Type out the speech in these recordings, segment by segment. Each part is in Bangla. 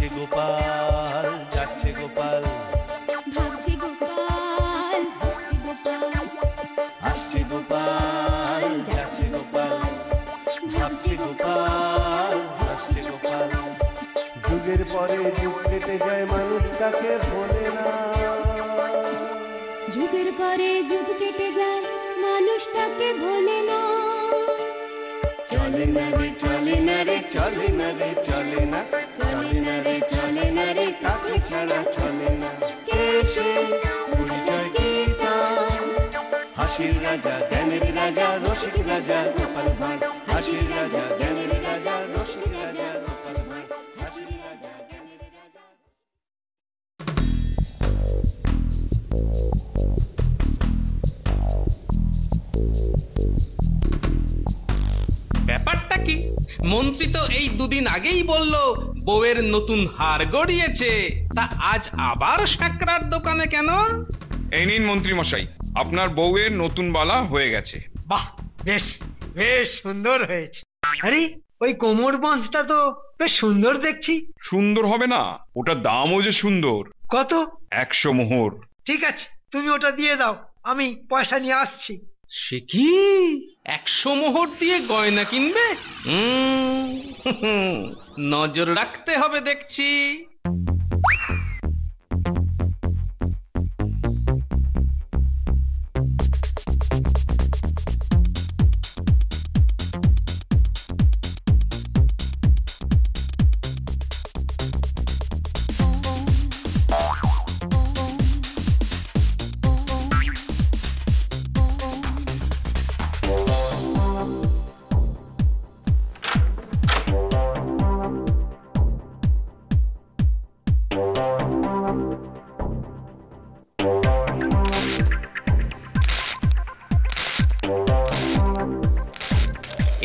আসছে গোপাল, যাচ্ছে গোপাল, ভাবছে গোপাল, হাসছে গোপাল, আসছে গোপাল, যাচ্ছে গোপাল, ভাবছে গোপাল, হাসছে গোপাল। যুগের পরে যুগ কেটে যায়, মানুষ তাকে ভোলে না। যুগের পরে যুগ কেটে যায়, মানুষ তাকে ভোলে না। চলে না রে, চলে না রে, চলে না রে, চলে না, চলে না রে, চলে না রে, কাকে ছাড়া চলে না। কে সে পরিচয় কি তার? হাসির রাজা, জ্ঞানের রাজা, রসিক রাজা গোপাল ভাঁড়। হাসির রাজা, জ্ঞানের রাজা, রসিক রাজা গোপাল ভাঁড়। হাসির রাজা, জ্ঞানের রাজা। ব্যাপারটা কি? মন্ত্রী তো এই দুদিন আগেই বলল বউয়ের নতুন হার গড়িয়েছে, তা আজ আবার সাকরার দোকানে কেন? এই নিন মন্ত্রী মশাই, আপনার বউয়ের নতুন বালা হয়ে গেছে। বাহ, বেশ বেশ সুন্দর হয়েছে। আরে ওই কোমর বাঁধটা তো বেশ সুন্দর দেখছি। সুন্দর হবে না? ওটার দামও যে সুন্দর। কত? 100 মোহর। ঠিক আছে, তুমি ওটা দিয়ে দাও, আমি পয়সা নিয়ে আসছি। সে কি 100 মোহর দিয়ে গয়না কিনবে? নজর রাখতে হবে দেখছি।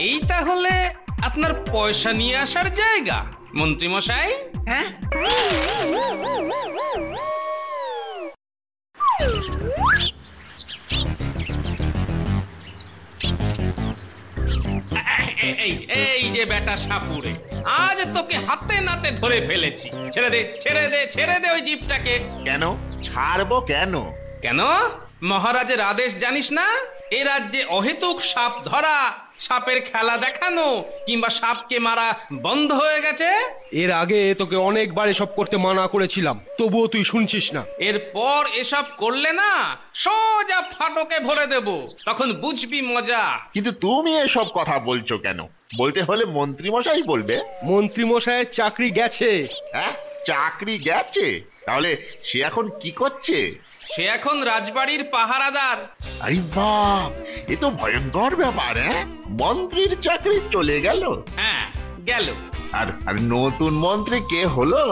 এই তাহলে আপনার পয়সা নিয়ে আসার জায়গা, মন্ত্রী মশাই? হ্যাঁ, এই এই যে বেটা সাপুরে, আজ তোকে হাতে নাতে ধরে ফেলেছি। ছেড়ে দে, ছেড়ে দে, ছেড়ে দে ওই জিপটাকে। কেন ছাড়বো কেন? কেন? মহারাজের আদেশ জানিস না? এ রাজ্যে অহেতুক সাপ ধরা, সাপের খেলা দেখানো কিংবা সাপকে মারা বন্ধ হয়ে গেছে। এর আগে তোকে অনেকবার এসব করতে মানা করেছিলাম, তবুও তুই শুনছিস না। এরপর এসব করলে না সোজা ফাটকে ভরে দেব, তখন বুঝবি মজা। কিন্তু তুমি এসব কথা বলছো কেন? বলতে হলে মন্ত্রী মশাই বলবে। মন্ত্রী মশাইয়ের চাকরি গেছে। হ্যাঁ, চাকরি গেছে? তাহলে সে এখন কি করছে? সে এখন রাজবাড়ির পাহারাদার। আরে বাপ, এ তো ভয়ঙ্কর ব্যাপার। হ্যাঁ, মন্ত্রীর চাকরি চলে গেল। হ্যাঁ, গেল। আর আর নতুন মন্ত্রী কে হলো?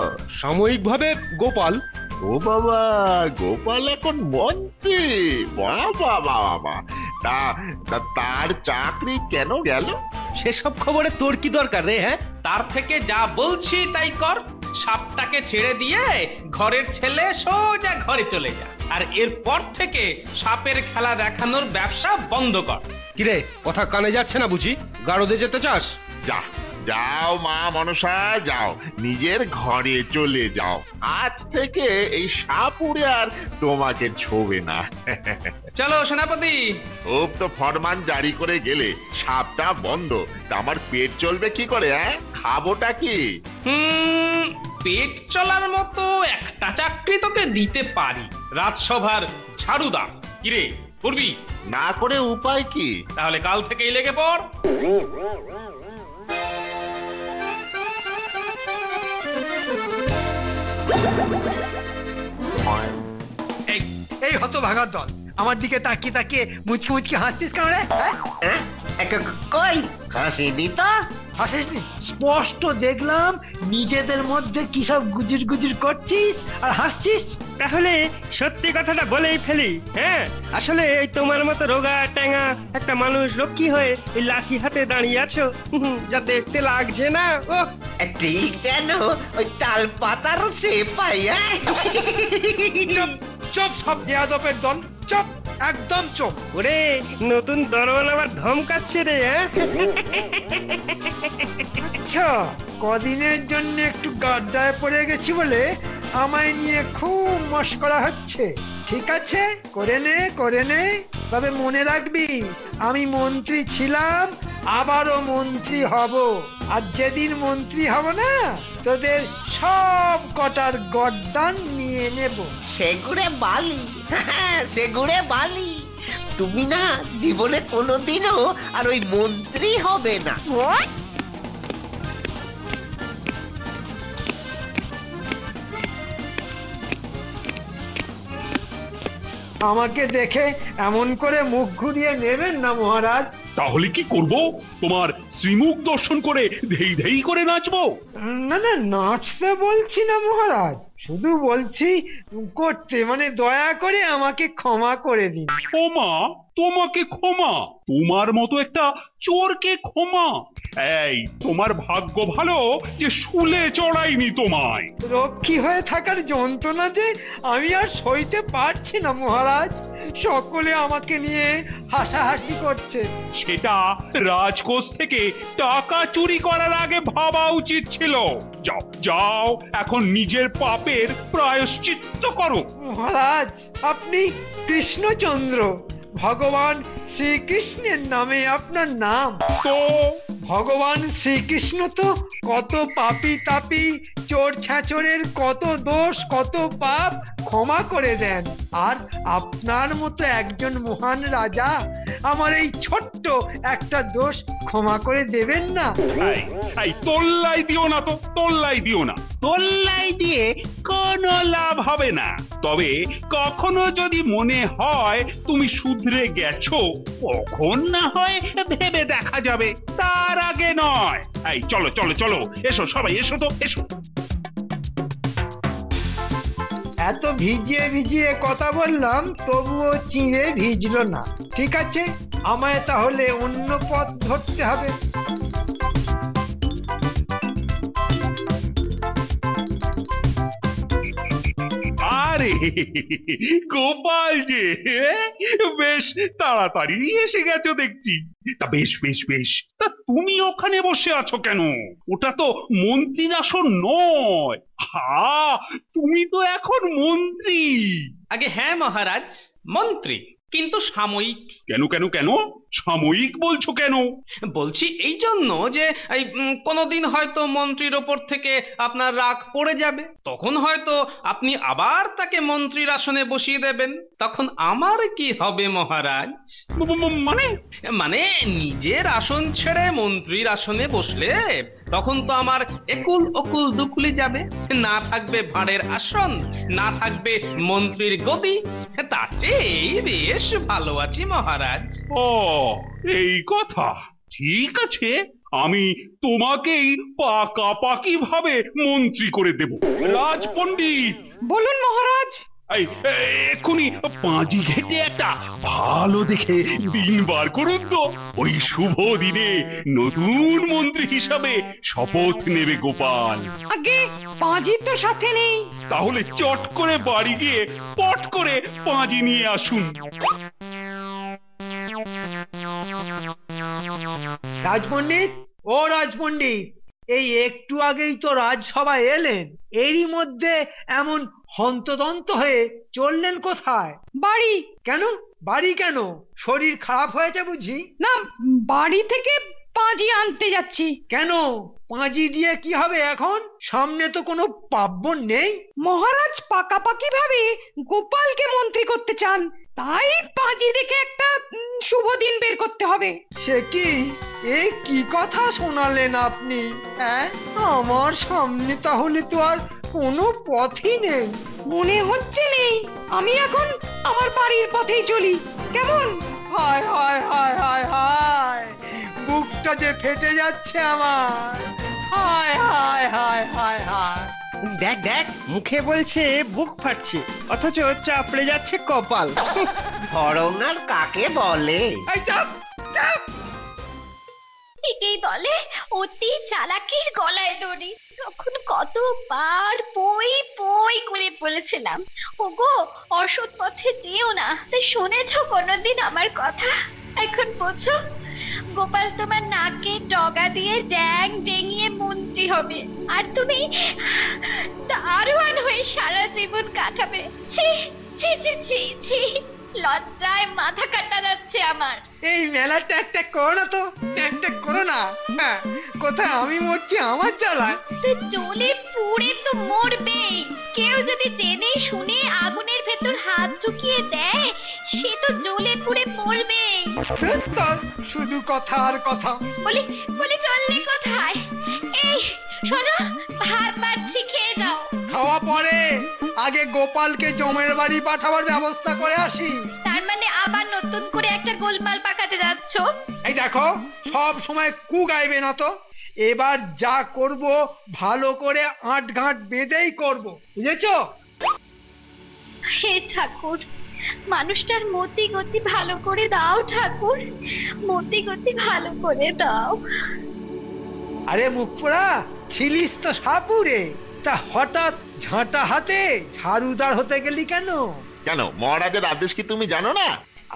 সাময়িকভাবে গোপাল। ও বাবা, গোপাল এখন মন্ত্রী? বাবা বাবা, তা তার চাকরি কেন গেল? সেসব খবরে তোর কি দরকার রে? হ্যাঁ, তার থেকে যা বলছি তাই কর। সাপটাকে ছেড়ে দিয়ে ঘরের ছেলে সোজা ঘরে চলে যা, আর এরপর থেকে সাপের খেলা দেখানোর ব্যবসা বন্ধ কর। কিরে, কথা কানে যাচ্ছে না বুঝি? গারদে যেতে চাস? যা, যাও মা মনসা, যাও, নিজের ঘরে চলে যাও। আজ থেকে এই সাপুরে আর তোমাকে ছোবে না। চলো সেনাপতি। খুব তো ফরমান জারি করে গেলে সাপটা বন্ধ, তা আমার পেট চলবে কি করে? হ্যাঁ, খাবোটা কি? পেট চলার মতো একটা চাকরি তোকে দিতে পারি, রাজসভার ঝাড়ুদার। কিরে, করবি? না করে উপায় কি? তাহলে কাল থেকেই লেগে পড়। এই এই হতভাগার দল, আমার দিকে তাকিয়ে তাকিয়ে মুচকি মুচকি হাসছিস কেন রে? হ্যাঁ? কই হাসিনি তো। হাসিসনি? স্পষ্ট দেখলাম নিজেদের মধ্যে কি সব গুজির গুজির করছিস আর হাসছিস। তাহলে সত্যি কথাটা বলেই ফেলি। হ্যাঁ, আসলে এই তোমার মতো রোগা ট্যাঙা একটা মানুষ রক্ষী হয়ে ওই লাঠি হাতে দাঁড়িয়ে আছো, যা দেখতে লাগছে না। ও ঠিক যেন ওই তাল পাতার সে পাই। চুপ চুপ, সব বেয়াদবের দল, চুপ। একদম চোখ। ওরে নতুন দরওয়ান আবার ধমকাচ্ছে রে, হ্যাঁ? আচ্ছা, কদিনের জন্য একটু গাড্ডায় পড়ে গেছি বলে আমায় নিয়ে খুব মশকরা হচ্ছে। ঠিক আছে, করে নে, তবে মনে রাখবি আমি মন্ত্রী ছিলাম, আবারও মন্ত্রী হব। আর যেদিন মন্ত্রী হব না, তোদের সব কটার গর্দান নিয়ে নেব। সেগুড়ে বালি, সেগুড়ে বালি। তুমি না জীবনে কোনোদিনও আর ওই মন্ত্রী হবে না। আমাকে দেখে এমন করে মুখ ঘুরিয়ে নেবেন না মহারাজ। তাহলে কি করব? তোমার শ্রীমুখ দর্শন করে ধেই ধেই করে নাচবো? না না, নাচতে বলছি না মহারাজ, শুধু বলছি করতে, মানে দয়া করে আমাকে ক্ষমা করে দিন। ক্ষমা? তোমাকে ক্ষমা? তোমার মতো একটা চোরকে ক্ষমা? এই তোমার ভাগ্য ভালো যে শুলে চড়াইনি তোমায়। রক্ষী হয়ে থাকার যন্ত্রণা যে আমি আর সইতে পারছি না মহারাজ। সকলে আমাকে নিয়ে হাসাহাসি করছে। সেটা রাজকোষ থেকে টাকা চুরি করার আগে ভাবা উচিত ছিল। যাও যাও, এখন নিজের পাপের প্রায়শ্চিত্ত করো। মহারাজ, আপনি কৃষ্ণচন্দ্র, ভগবান শ্রীকৃষ্ণের নামে আপনার নাম। তো ভগবান শ্রীকৃষ্ণ তো কত পাপী তাপী চোর ছাচোরের কত দোষ কত পাপ ক্ষমা করে দেন, আর আপনার মতো একজন মহান রাজা আমার এই ছোট্ট একটা দোষ ক্ষমা করে দেবেন না? এই তোল্লাই দিও না তো, তোল্লাই দিও না। তোল্লাই দিয়ে কোনো লাভ হবে না। তবে কখনো যদি মনে হয় তুমি শুধরে গেছো, কখন না হয় ভেবে দেখা যাবে, তার আগে নয়। এই চলো চলো চলো, এসো সবাই, এসো তো, এসো। এত ভিজিয়ে ভিজিয়ে কথা বললাম, তবুও চিঁড়ে ভিজলো না। ঠিক আছে, আমায় তাহলে অন্য পথ ধরতে হবে। আরে গোপাল যে, বেশ তাড়াতাড়ি এসে গেছো দেখছি। তা বেশ বেশ বেশ, তা তুমি ওখানে বসে আছো কেন? ওটা তো মন্ত্রীর আসন নয়। তুমি তো এখন মন্ত্রী। আগে হ্যাঁ মহারাজ, মন্ত্রী, কিন্তু সাময়িক। কেন কেন কেন সাময়িক বলছো কেন? বলছি এই জন্য যে এই কোনোদিন হয়তো মন্ত্রীর ওপর থেকে আপনার রাগ পড়ে যাবে, তখন হয়তো আপনি আবার তাকে মন্ত্রীর আসনে বসিয়ে দেবেন। তখন আমার কি হবে মহারাজ? মানে? মানে নিজের আসন ছেড়ে মন্ত্রীর আসনে বসলে তখন তো আমার একুল ওকুল দুকুলি যাবে। না থাকবে ভাঁড়ের আসন, না থাকবে মন্ত্রীর গদি। তার চেয়ে বেশ ভালো আছি মহারাজ। ও এই কথা, ঠিক আছে, আমি তোমাকেই পাকাপাকি ভাবে মন্ত্রী করে দেব। রাজপণ্ডিত, বলুন মহারাজ। এক্ষুনি পাঁজি ঘেটে একটা ভালো দেখে দিন বার করুন তো। ওই শুভ দিনে নতুন মন্ত্রী হিসাবে শপথ নেবে গোপাল। আগে পাঁজি তো সাথে নেই। তাহলে চট করে বাড়ি গিয়ে পট করে পাঁজি নিয়ে আসুন। রাজপণ্ডিত, ও রাজপণ্ডিত, এই একটু আগেই তো রাজসভায় এলেন, এরই মধ্যে এমন হন্তদন্ত হয়ে চললেন কোথায়? বাড়ি। কেন বাড়ি কেন? শরীর খারাপ হয়েছে বুঝি? না, বাড়ি থেকে পাঁজি আনতে যাচ্ছি। কেন, পাঁজি দিয়ে কি হবে এখন? সামনে তো কোনো পার্বণ নেই। মহারাজ পাকাপাকি ভাবে গোপালকে মন্ত্রী করতে চান, তাই পাঁজি দেখে একটা শুভ দিন বের করতে হবে। সে কি, এ কি কথা শোনালেন আপনি? হ্যাঁ, আমার সামনে তাহলে তো আর কোনো পথই নেই। মনে হচ্ছে নেই। আমি এখন আমার বাড়ির পথেই চলি, কেমন? হায় হায় হায় হায় হায়, বুকটা যে ফেটে যাচ্ছে আমার। হায় হায় হায় হায় হায়। দেখ দেখ, মুখে বলছে বুক ফাটছে, অথচ চাপড়ে যাচ্ছে কপাল। ধরনার কাকে বলে? এই চাপ চাপ। একেই বলে অতি চালাকির গলায় দড়ি। তখন কতবার পই পই করে বলেছিলাম, ওগো অসৎ পথে যেও না। তাই শুনেছো কোনোদিন আমার কথা? এখন বোঝো, গোপাল তোমার নাকে ডগা দিয়ে ড্যাং ডেঙিয়ে মন্ত্রী হবে, আর তুমি দারোয়ান হয়ে সারা জীবন কাটাবে। ছি ছি ছি ছি ছি, লজ্জায় মাথা কাটা যাচ্ছে আমার। এই মেলা ট্যাক ট্যাক করো না তো, ট্যাক ট্যাক করো না। হ্যাঁ, কোথায় আমি মরছি আমার জ্বালায়। জ্বলে পুড়ে তো মরবেই। কেউ যদি জেনে শুনে আগুনের ভেতর হাত ঢুকিয়ে দেয়, সে তো জ্বলে পুড়ে মরবেই। শুধু কথা আর কথা। বলি বলি চললে কোথায়? এই শোনো, ভাত বাড়ছি, খেয়ে যাও। খাওয়া পরে, আগে গোপালকে জমের বাড়ি পাঠাবার ব্যবস্থা করে আসি। তার মানে আবার নতুন করে একটা গোলমাল পাকাতে যাচ্ছ? এই দেখো, সব সময় কু গাইবে না তো। এবার যা করব ভালো করে আঁট ঘাট বেঁধেই করব, বুঝেছো? হে ঠাকুর, মানুষটার মতি গতি ভালো করে দাও ঠাকুর, মতি গতি ভালো করে দাও। আরে মুখ পোড়া, ছিলিস তো সাপুরে, তা হঠাৎ ঝাঁটা হাতে ঝাড়ুদার হতে গেলি কেন? কেন, মহারাজের আদেশ কি তুমি জানো না?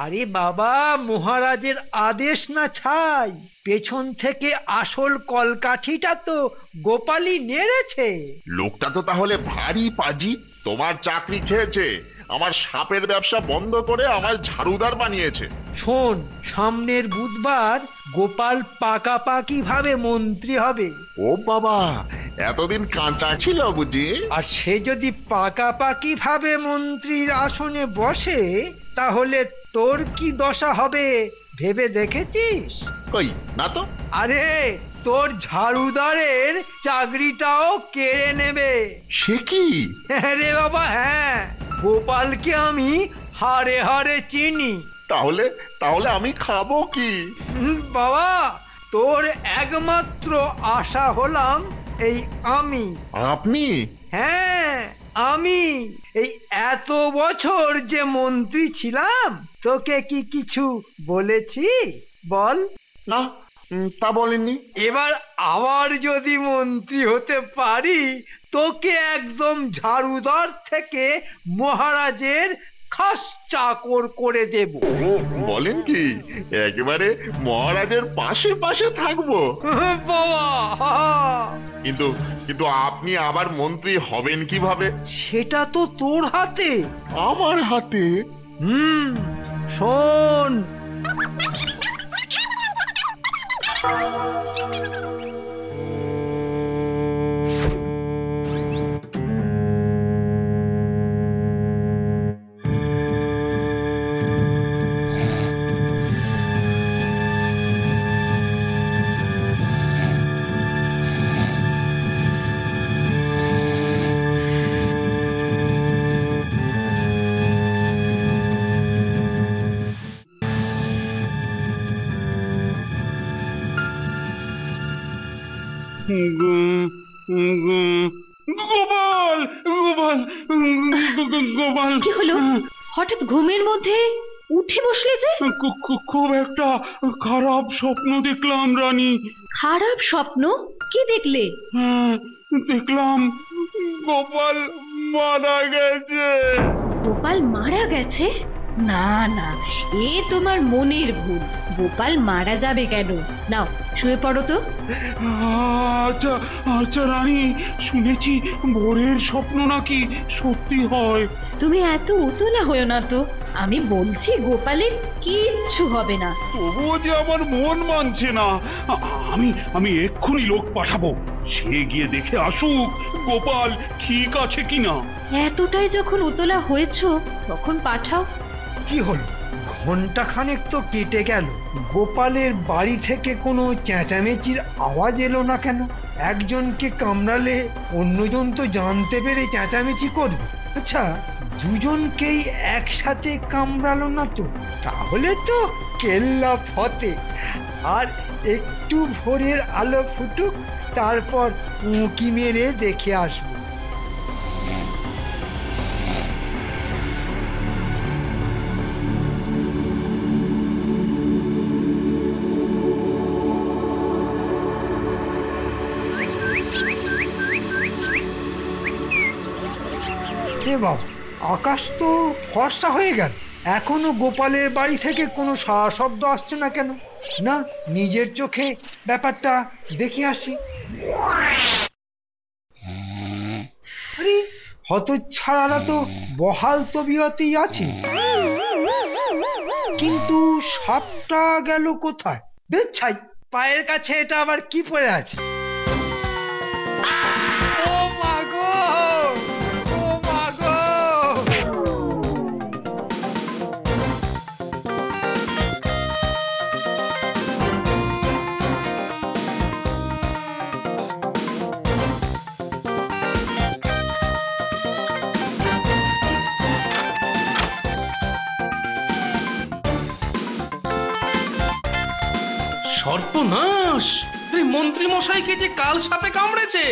আরে বাবা, মহারাজের আদেশ না ছাই, পেছন থেকে আসল কলকাঠিটা তো গোপালই নেড়েছে। লোকটা তো তাহলে ভারী পাজি। তোমার চাকরি খেয়েছে, আমার সাপের ব্যবসা বন্ধ করে আমার ঝাড়ুদার বানিয়েছে। শোন, সামনের বুধবার গোপাল পাকাপাকি ভাবে মন্ত্রী হবে। ও বাবা, এতদিন কাঁচা ছিল বুঝি? আর সে যদি পাকাপাকি ভাবে মন্ত্রীর আসনে বসে, তাহলে তোর কি দশা হবে ভেবে দেখেছিস? কই না তো। আরে, তোর ঝাড়ুদারের চাকরিটাও কেড়ে নেবে। সে কি? হ্যাঁ রে বাবা, হ্যাঁ। গোপালকে আমি হাড়ে হাড়ে চিনি। তাহলে তাহলে আমি খাবো কি? বাবা, তোর একমাত্র আশা হলাম এই আমি। আপনি? হ্যাঁ, আমি। এই এত বছর যে মন্ত্রী ছিলাম, তোকে কি কিছু বলেছি বল? না, তা বলেননি। এবার আবার যদি মন্ত্রী হতে পারি, তোকে একদম ঝাড়ুদার থেকে মহারাজের খাস চাকর করে দেব। বলেন কি, একেবারে মহারাজের পাশে পাশে থাকবো? বাবা, কিন্তু কিন্তু আপনি আবার মন্ত্রী হবেন কিভাবে? সেটা তো তোর হাতে। আমার হাতে? শোন, গোপাল, গোপাল, গোপাল। কি হলো? হঠাৎ ঘুমের মধ্যে উঠে বসলে যে? খুব একটা খারাপ স্বপ্ন দেখলাম রানী। খারাপ স্বপ্ন? কি দেখলে? হ্যাঁ, দেখলাম গোপাল মারা গেছে। গোপাল মারা গেছে? না না, এ তোমার মনের ভুল। গোপাল মারা যাবে কেন? নাও, শুয়ে পড়ো তো। আচ্ছা আচ্ছা রানী, শুনেছি ভোরের স্বপ্ন নাকি সত্যি হয়। তুমি এত উতলা হয়েও না তো। আমি বলছি গোপালের কিচ্ছু হবে না। তবুও যে আমার মন মানছে না। আমি আমি এক্ষুনি লোক পাঠাবো, সে গিয়ে দেখে আসুক গোপাল ঠিক আছে কিনা। এতটাই যখন উতলা হয়েছো, তখন পাঠাও। কি হলো? ঘন্টা খানেক তো কেটে গেল, গোপালের বাড়ি থেকে কোনো চেঁচামেচির আওয়াজ এলো না কেন? একজনকে কামড়ালে অন্যজন তো জানতে পেরে চেঁচামেচি করবে। আচ্ছা, দুজনকেই একসাথে কামড়ালো না তো? তাহলে তো কেল্লা ফতে। আর একটু ভোরের আলো ফুটুক, তারপর উঁকি মেরে দেখে আসবো। এ বাবা, আকাশ তো ফর্সা হয়ে গেল, এখনো গোপালের বাড়ি থেকে কোনো সাড়া শব্দ আসছে না কেন? না, নিজের চোখে ব্যাপারটা দেখে আসি। আরে হতচ্ছাড়ারা তো বহাল তবিয়তেই আছে, কিন্তু সাপটা গেল কোথায়? দেখছাই পায়ের কাছে এটা আবার কি পড়ে আছে? ও মা গো, ও মা গো! সর্বনাশ! মন্ত্রী মশাইকে যে কাল সাপে কামড়েছে।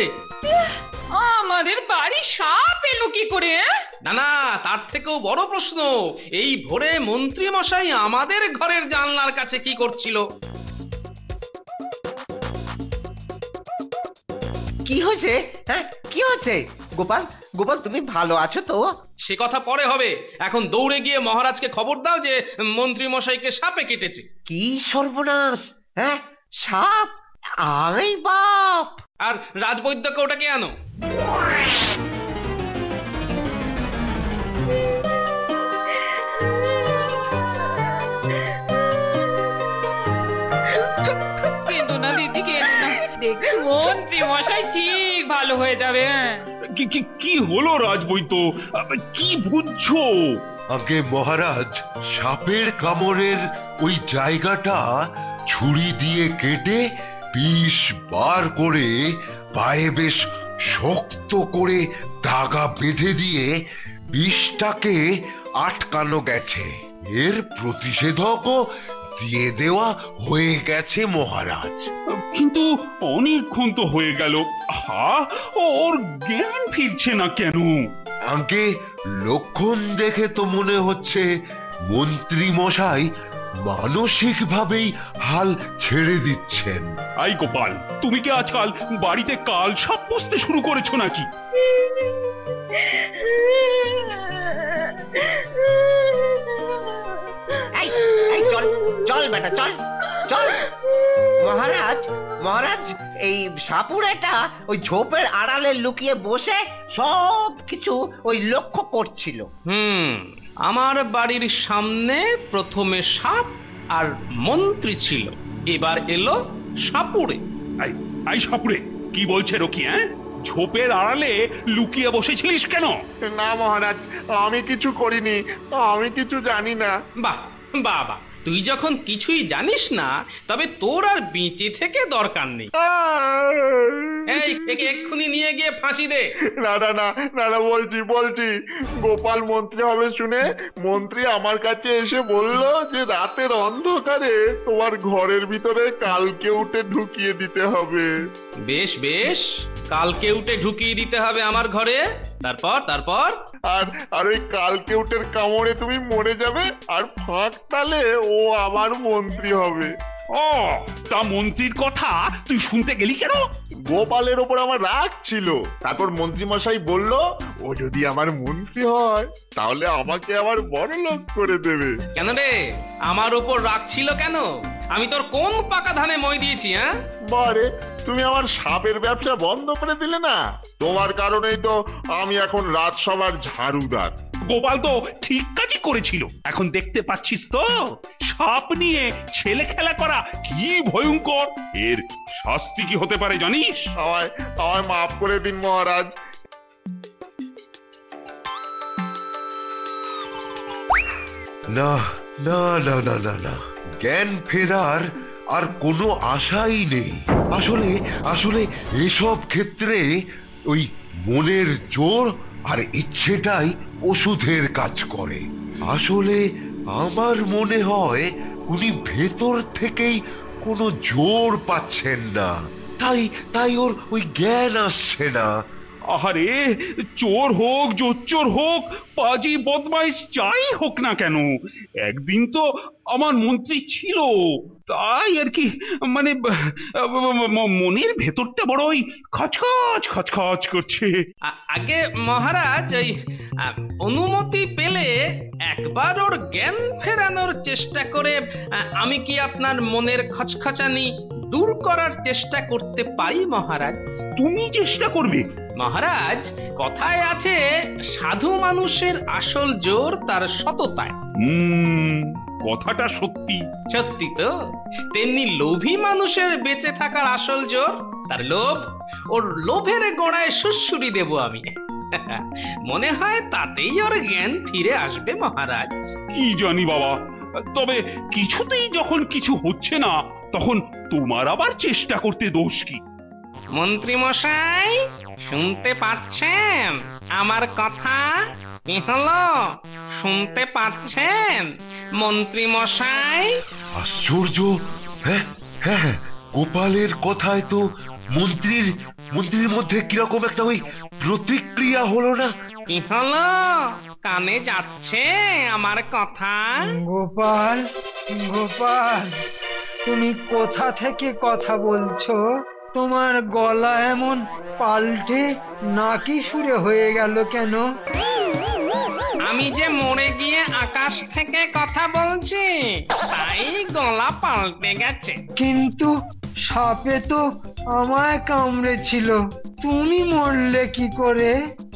আমাদের বাড়ি সাপ এলো কি করে? না না, তার থেকেও বড় প্রশ্ন, এই ভোরে মন্ত্রী মশাই আমাদের ঘরের জানলার কাছে কি করছিল? কি হয়েছে? হ্যাঁ, কি হয়েছে? গোপাল, গোপাল তুমি ভালো আছো তো? সে কথা পরে হবে, এখন দৌড়ে গিয়ে মহারাজকে খবর দাও যে মন্ত্রী মশাইকে সাপে কেটেছে। কি সর্বনাশ! হ্যাঁ, সাপ? আই বাপ! আর রাজবৈদ্যকে ওটাকে আনো। কেঁদো না দিদি, কেঁদো না, দেখবে মন্ত্রী মশাই ঠিক ভালো হয়ে যাবে। কি হলো রাজবৈদ্য? কি বুঝছো? আগে মহারাজ, সাপের কামড়ের ওই জায়গাটা ছুরি দিয়ে কেটে বিষ বার করে পায়ে বেশ শক্ত করে দাগা বেঁধে দিয়ে বিষটাকে আটকানো গেছে। এর প্রতিষেধকও দিয়ে দেওয়া হয়ে গেছে মহারাজ। কিন্তু অনেকক্ষণ তো হয়ে গেল, ওর জ্ঞান ফিরছে না কেন? আগে লক্ষণ দেখে তো মনে হচ্ছে মন্ত্রী মশাই মানসিক ভাবেই হাল ছেড়ে দিচ্ছেন। আই গোপাল, তুমি কি আজকাল বাড়িতে কাল সাপ পুষতে শুরু করেছো নাকি? চল চল বেটা, চল চল। মহারাজ, মহারাজ, এই সাপুড়েটা ওই ঝোপের আড়ালে লুকিয়ে বসে সব কিছু ওই লক্ষ্য করছিল। আমার বাড়ির সামনে প্রথমে সাপ আর মন্ত্রী ছিল, এবার এলো সাপুড়ে। আই সাপুড়ে, কি বলছে রকি? হ্যাঁ, ঝোপের আড়ালে লুকিয়ে বসেছিলিস কেন? না মহারাজ, আমি কিছু করিনি, আমি কিছু জানি না। বাহ বাবা, তুই যখন কিছুই জানিস না, তবে তোর আর বেঁচে থেকে দরকার নেই। এই একে এক্ষুনি নিয়ে গিয়ে ফাঁসি দে। না না না না না, বলছি, গোপাল মন্ত্রী হবে শুনে মন্ত্রী আমার কাছে এসে বলল যে রাতের অন্ধকারে তোমার ঘরের ভিতরে কালকে উঠে ঢুকিয়ে দিতে হবে। বেশ বেশ, কালকে উঠে ঢুকিয়ে দিতে হবে আমার ঘরে। তারপর আর ওই কালকে উঠের কামড়ে তুমি মরে যাবে, আর ফাঁক তালে ও আমার মন্ত্রী হবে। ও, তা মন্ত্রীর কথা তুই শুনতে গেলি কেন? গোপালের ওপর আমার রাগ ছিল, তারপর মন্ত্রী মশাই বলল ও যদি আমার মন্ত্রী হয় তাহলে আমাকে আবার বড় লোক করে দেবে। কেন রে, আমার ওপর রাগ ছিল কেন? আমি তোর কোন পাকা ধানে মই দিয়েছি? হ্যাঁ, বারে, তুমি আমার সাপের ব্যবসা বন্ধ করে দিলে না, তোমার কারণেই তো আমি এখন রাজসভার ঝাড়ুদার। গোপাল তো ঠিক কাজই করেছিল। এখন দেখতে পাচ্ছিস তো সাপ নিয়ে ছেলে খেলা করা কি ভয়ঙ্কর। এর শাস্তি কি হতে পারে জানিস? আমায় মাফ করে দিন মহারাজ। না না না না না না, জ্ঞান ফেরার আর কোনো আশাই নেই। আসলে এসব ক্ষেত্রে ওই মনের জোর আর ইচ্ছেটাই ওষুধের কাজ করে। আসলে আমার মনে হয় উনি ভেতর থেকেই কোনো জোর পাচ্ছেন না, তাই ওর ওই জ্ঞান আসছে না। আহারে, চোর হোক জোচ্চোর হোক পাজি বদমাইশ যাই হোক না কেন, একদিন তো আমার মন্ত্রী ছিল, তাই আর কি, মানে মনের ভেতরটা বড়ই খচখচ খচখচ করছে। আগে মহারাজ, ওই অনুমতি পেলে একবার ওর জ্ঞান ফেরানোর চেষ্টা করে আমি কি আপনার মনের খচখচানি দূর করার চেষ্টা করতে পারি মহারাজ? তুমি চেষ্টা করবে? মহারাজ, কথায় আছে সাধু মানুষের আসল জোর তার সততায়। কথাটা সত্যি। সত্যি তো, তেমনি লোভী মানুষের বেঁচে থাকার আসল জোর তার লোভ। ওর লোভের গোড়ায় সুড়সুড়ি দেব আমি। মনে হয় তাতেই ওর জ্ঞান ফিরে আসবে মহারাজ। কি জানি বাবা, তবে কিছুতেই যখন কিছু হচ্ছে না, তখন তোমার আবার চেষ্টা করতে দোষ কি? মন্ত্রী মশাই, শুনতে পাচ্ছেন আমার কথা? কি হলো, শুনতে পাচ্ছেন মন্ত্রী মশাই? আশ্চর্য! হ্যাঁ হ্যাঁ, গোপালের কথায় তো মন্ত্রীর মধ্যে কিরকম একটা ওই প্রতিক্রিয়া হলো না? কি হলো, কানে যাচ্ছে আমার কথা? গোপাল, গোপাল, তুমি কোথা থেকে কথা বলছো? তোমার গলা এমন পাল্টে নাকি সুরে হয়ে গেল কেন? আমি যে মরে গিয়ে আকাশ থেকে কথা বলছি, তাই গলা পাল্টে গেছে। কিন্তু সাপে তো আমায় কামড়েছিল, তুমি মরলে কি করে?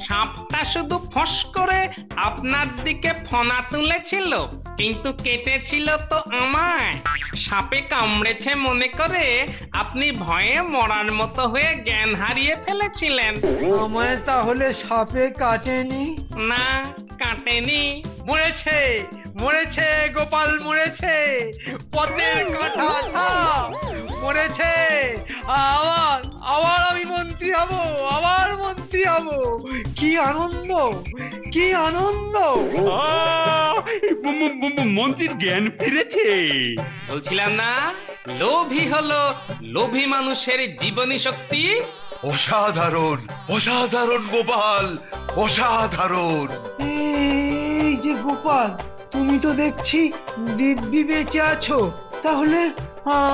সাপটা শুধু ফস করে আপনার দিকে ফনা তুলেছিল, কিন্তু কেটেছিল তো আমায়। সাপে কামড়েছে মনে করে আপনি ভয়ে মরার মতো হয়ে জ্ঞান হারিয়ে ফেলেছিলেন। আমায় তাহলে সাপে কাটেনি? না, কাটেনি। মরেছে, মরেছে, গোপাল মরেছে, পথের কাঁটা সাপ মরেছে। আবার আবার আমি মন্ত্রী হব, আবার মন্ত্রী হব। কি আনন্দ, কি আনন্দ! মন্ত্রীর জ্ঞান ফিরেছে। বলছিলাম না, লোভী হলো লোভী মানুষের জীবনী শক্তি। অসাধারণ, অসাধারণ গোপাল, অসাধারণ! এই যে গোপাল, তুমি তো দেখছি দিব্যি বেঁচে আছো। তাহলে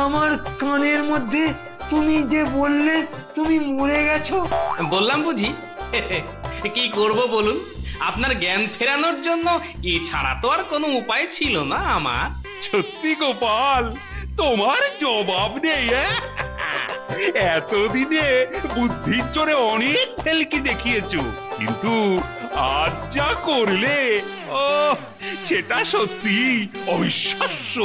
আমার কানের মধ্যে তুমি যে বললে তুমি মরে গেছো। বললাম বুঝি? কি করব বলুন, আপনার জ্ঞান ফেরানোর জন্য এছাড়া তো আর কোনো উপায় ছিল না আমার। সত্যি গোপাল, তোমার জবাব নেই। এতদিনে বুদ্ধির জোরে অনেক ফেলকি দেখিয়েছো, কিন্তু আজ যা করলে, ও সেটা সত্যি অবিশ্বাস্য।